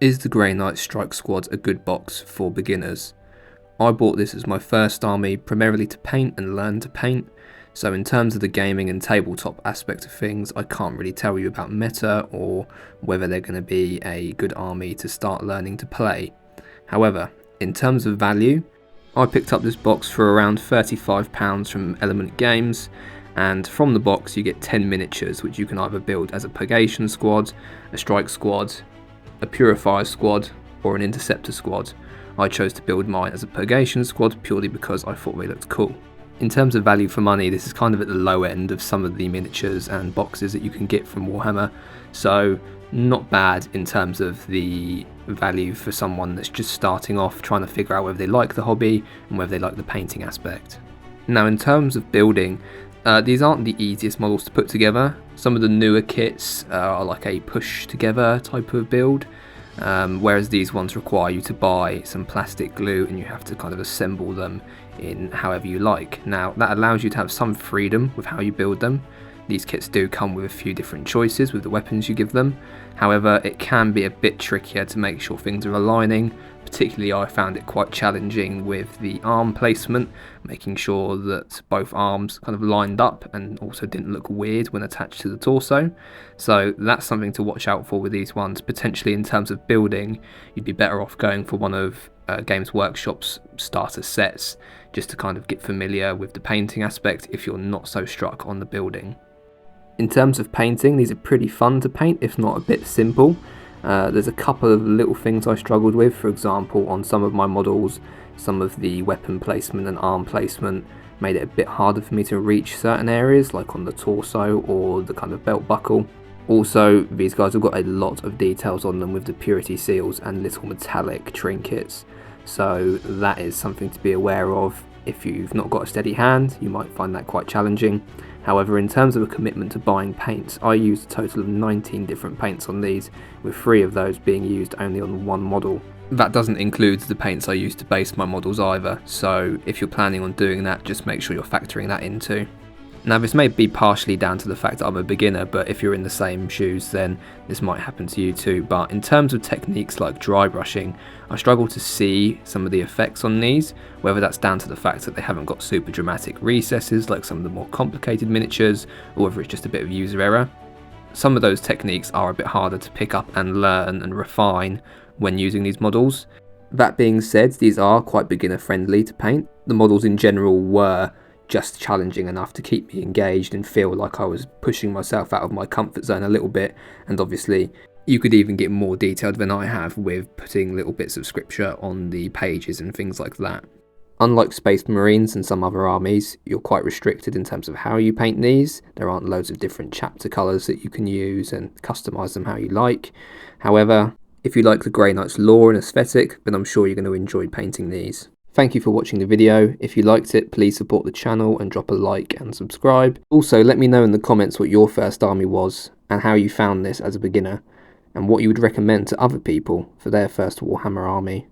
Is the Grey Knight Strike Squad a good box for beginners? I bought this as my first army primarily to paint and learn to paint, so in terms of the gaming and tabletop aspect of things, I can't really tell you about meta or whether they're going to be a good army to start learning to play. However, in terms of value, I picked up this box for around £35 from Element Games, and from the box you get 10 miniatures which you can either build as a Purgation Squad, a Strike Squad, a Purifier Squad or an Interceptor Squad. I chose to build mine as a Purgation Squad purely because I thought they looked cool. In terms of value for money, this is kind of at the low end of some of the miniatures and boxes that you can get from Warhammer, so not bad in terms of the value for someone that's just starting off trying to figure out whether they like the hobby and whether they like the painting aspect. Now in terms of building, these aren't the easiest models to put together. Some of the newer kits are like a push together type of build, whereas these ones require you to buy some plastic glue and you have to kind of assemble them in however you like. Now that allows you to have some freedom with how you build them. These kits do come with a few different choices with the weapons you give them. However, it can be a bit trickier to make sure things are aligning. Particularly I found it quite challenging with the arm placement, making sure that both arms kind of lined up and also didn't look weird when attached to the torso. So that's something to watch out for with these ones. Potentially in terms of building, you'd be better off going for one of Games Workshop's starter sets, just to kind of get familiar with the painting aspect if you're not so struck on the building. In terms of painting, these are pretty fun to paint, if not a bit simple. There's a couple of little things I struggled with. For example, on some of my models, some of the weapon placement and arm placement made it a bit harder for me to reach certain areas, like on the torso or the kind of belt buckle. Also, these guys have got a lot of details on them with the purity seals and little metallic trinkets, so that is something to be aware of. If you've not got a steady hand, you might find that quite challenging. However, in terms of a commitment to buying paints, I used a total of 19 different paints on these, with 3 of those being used only on one model. That doesn't include the paints I used to base my models either, so if you're planning on doing that, just make sure you're factoring that in too. Now this may be partially down to the fact that I'm a beginner, but if you're in the same shoes then this might happen to you too. But in terms of techniques like dry brushing, I struggle to see some of the effects on these, whether that's down to the fact that they haven't got super dramatic recesses like some of the more complicated miniatures, or whether it's just a bit of user error. Some of those techniques are a bit harder to pick up and learn and refine when using these models. That being said, these are quite beginner friendly to paint. The models in general were just challenging enough to keep me engaged and feel like I was pushing myself out of my comfort zone a little bit, and obviously you could even get more detailed than I have with putting little bits of scripture on the pages and things like that. Unlike Space Marines and some other armies, you're quite restricted in terms of how you paint these. There aren't loads of different chapter colours that you can use and customise them how you like. However, if you like the Grey Knights lore and aesthetic, then I'm sure you're going to enjoy painting these. Thank you for watching the video. If you liked it, please support the channel and drop a like and subscribe. Also, let me know in the comments what your first army was and how you found this as a beginner, and what you would recommend to other people for their first Warhammer army.